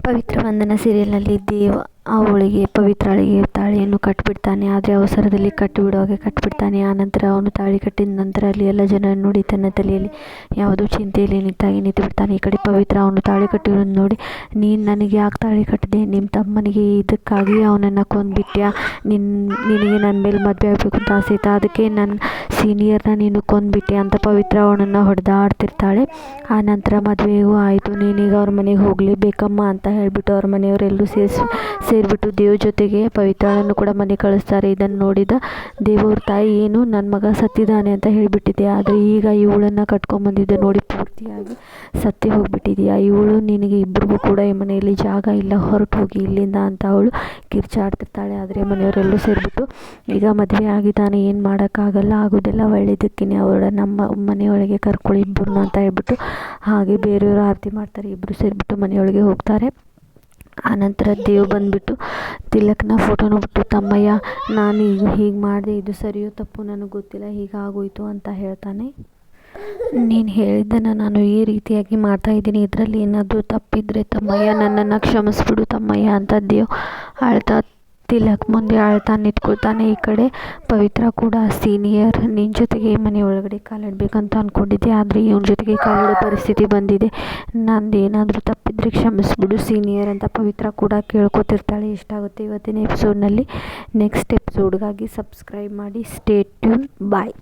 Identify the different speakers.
Speaker 1: ಪವಿತ್ರ ಬಂಧನ ಸೀರಿಯಲ್ನಲ್ಲಿ ದೇವ ಅವಳಿಗೆ ಪವಿತ್ರಾಳಿಗೆ ತಾಳಿಯನ್ನು ಕಟ್ಟಿಬಿಡ್ತಾನೆ. ಆದರೆ ಅವಸರದಲ್ಲಿ ಕಟ್ಟಿಬಿಡುವಾಗೆ ಕಟ್ಟಿಬಿಡ್ತಾನೆ. ಆನಂತರ ಅವನು ತಾಳಿ ಕಟ್ಟಿದ ನಂತರ ಅಲ್ಲಿ ಎಲ್ಲ ಜನರನ್ನು ನೋಡಿ ತನ್ನ ತಲೆಯಲ್ಲಿ ಯಾವುದೋ ಚಿಂತೆಯಲ್ಲಿ ನಿಂತು ಬಿಡ್ತಾನೆ. ಈ ಕಡೆ ಪವಿತ್ರ ಅವನು ತಾಳಿ ಕಟ್ಟಿರೋದು ನೋಡಿ, ನೀನು ನನಗೆ ಯಾಕೆ ತಾಳಿ ಕಟ್ಟಿದೆ? ನಿಮ್ಮ ತಮ್ಮನಿಗೆ ಇದಕ್ಕಾಗಿ ಅವನನ್ನು ಕೊಂದುಬಿಟ್ಯಾ? ನಿನಗೆ ನನ್ನ ಮೇಲೆ ಮದುವೆ ಆಗಬೇಕು ಅಂತ ಆಸೆ ಇತ್ತಾ? ಅದಕ್ಕೆ ನನ್ನ ಸೀನಿಯರ್ನ ನೀನು ಕೊಂದುಬಿಟ್ಟೆ ಅಂತ ಪವಿತ್ರ ಅವನನ್ನು ಹೊಡೆದಾಡ್ತಿರ್ತಾಳೆ. ಆನಂತರ ಮದುವೆಗೂ ಆಯಿತು, ನೀನೀಗ ಅವ್ರ ಮನೆಗೆ ಹೋಗಲೇಬೇಕಮ್ಮ ಅಂತ ಹೇಳಿಬಿಟ್ಟು ಅವ್ರ ಮನೆಯವರೆಲ್ಲರೂ ಸೇರಿಬಿಟ್ಟು ದೇವ್ ಜೊತೆಗೆ ಪವಿತ್ರಳನ್ನು ಕೂಡ ಮನೆ ಕಳಿಸ್ತಾರೆ. ಇದನ್ನು ನೋಡಿದ ದೇವವ್ರ ತಾಯಿ, ಏನು ನನ್ನ ಮಗ ಸತ್ತಿದ್ದಾನೆ ಅಂತ ಹೇಳಿಬಿಟ್ಟಿದೆ, ಆದರೆ ಈಗ ಇವಳನ್ನು ಕಟ್ಕೊಂಬಂದಿದ್ದೆ ನೋಡಿ ಪೂರ್ತಿಯಾಗಿ ಸತ್ತಿ ಹೋಗಿಬಿಟ್ಟಿದೆಯಾ? ಇವಳು ನಿನಗೆ ಇಬ್ಬರಿಗೂ ಕೂಡ ಈ ಮನೆಯಲ್ಲಿ ಜಾಗ ಇಲ್ಲ, ಹೊರಟು ಹೋಗಿ ಇಲ್ಲಿಂದ ಅಂತ ಅವಳು ಕಿರ್ಚಾಡ್ತಿರ್ತಾಳೆ. ಆದರೆ ಮನೆಯವರೆಲ್ಲರೂ ಸೇರಿಬಿಟ್ಟು, ಈಗ ಮದುವೆ ಆಗಿದ್ದಾನೆ, ಏನು ಮಾಡೋಕ್ಕಾಗಲ್ಲ, ಆಗೋದೆಲ್ಲ ಒಳ್ಳೆಯದಕ್ಕೇ, ಅವಳ ನಮ್ಮ ಮನೆಯೊಳಗೆ ಕರ್ಕೊಳ್ಳಿ ಇಬ್ಬರನ್ನ ಅಂತ ಹೇಳ್ಬಿಟ್ಟು ಹಾಗೆ ಬೇರೆಯವರು ಆರತಿ ಮಾಡ್ತಾರೆ. ಇಬ್ಬರು ಸೇರಿಬಿಟ್ಟು ಮನೆಯೊಳಗೆ ಹೋಗ್ತಾರೆ. ಆನಂತರ ದೇವ್ ಬಂದುಬಿಟ್ಟು ತಿಲಕ್ನ ಫೋಟೋ ನೋಡ್ಬಿಟ್ಟು, ತಮ್ಮಯ್ಯ ನಾನು ಈಗ ಹೀಗೆ ಮಾಡಿದೆ, ಇದು ಸರಿಯೋ ತಪ್ಪು ನನಗೆ ಗೊತ್ತಿಲ್ಲ, ಹೀಗಾಗೋಯ್ತು ಅಂತ ಹೇಳ್ತಾನೆ. ನೀನು ಹೇಳಿದ್ದನ್ನು ನಾನು ಈ ರೀತಿಯಾಗಿ ಮಾಡ್ತಾಯಿದ್ದೀನಿ, ಇದರಲ್ಲಿ ಏನಾದರೂ ತಪ್ಪಿದರೆ ತಮ್ಮಯ್ಯ ನನ್ನನ್ನು ಕ್ಷಮಿಸ್ಬಿಡು ತಮ್ಮಯ್ಯ ಅಂತ ದೇವ್ ಅಳ್ತಾ ತಿಲಕ್ ಮುಂದೆ ಅಳ್ತಾ ನಿಂತ್ಕೊಳ್ತಾನೆ. ಈ ಕಡೆ ಪವಿತ್ರ ಕೂಡ, ಸೀನಿಯರ್ ನಿನ್ನ ಜೊತೆಗೆ ಈ ಮನೆ ಒಳಗಡೆ ಕಾಲಿಡಬೇಕಂತ ಅಂದ್ಕೊಂಡಿದ್ದೆ, ಆದರೆ ಇವನ ಜೊತೆಗೆ ಕಾಲಿಡೋ ಪರಿಸ್ಥಿತಿ ಬಂದಿದೆ, ನಂದು ಏನಾದರೂ ತಪ್ಪಿದರೆ ಕ್ಷಮಿಸ್ಬಿಡು ಸೀನಿಯರ್ ಅಂತ ಪವಿತ್ರ ಕೂಡ ಕೇಳ್ಕೊತಿರ್ತಾಳೆ. ಎಷ್ಟಾಗುತ್ತೆ ಇವತ್ತಿನ ಎಪಿಸೋಡ್ನಲ್ಲಿ. ನೆಕ್ಸ್ಟ್ ಎಪಿಸೋಡ್ಗಾಗಿ ಸಬ್ಸ್ಕ್ರೈಬ್ ಮಾಡಿ. Stay tune. ಬಾಯ್.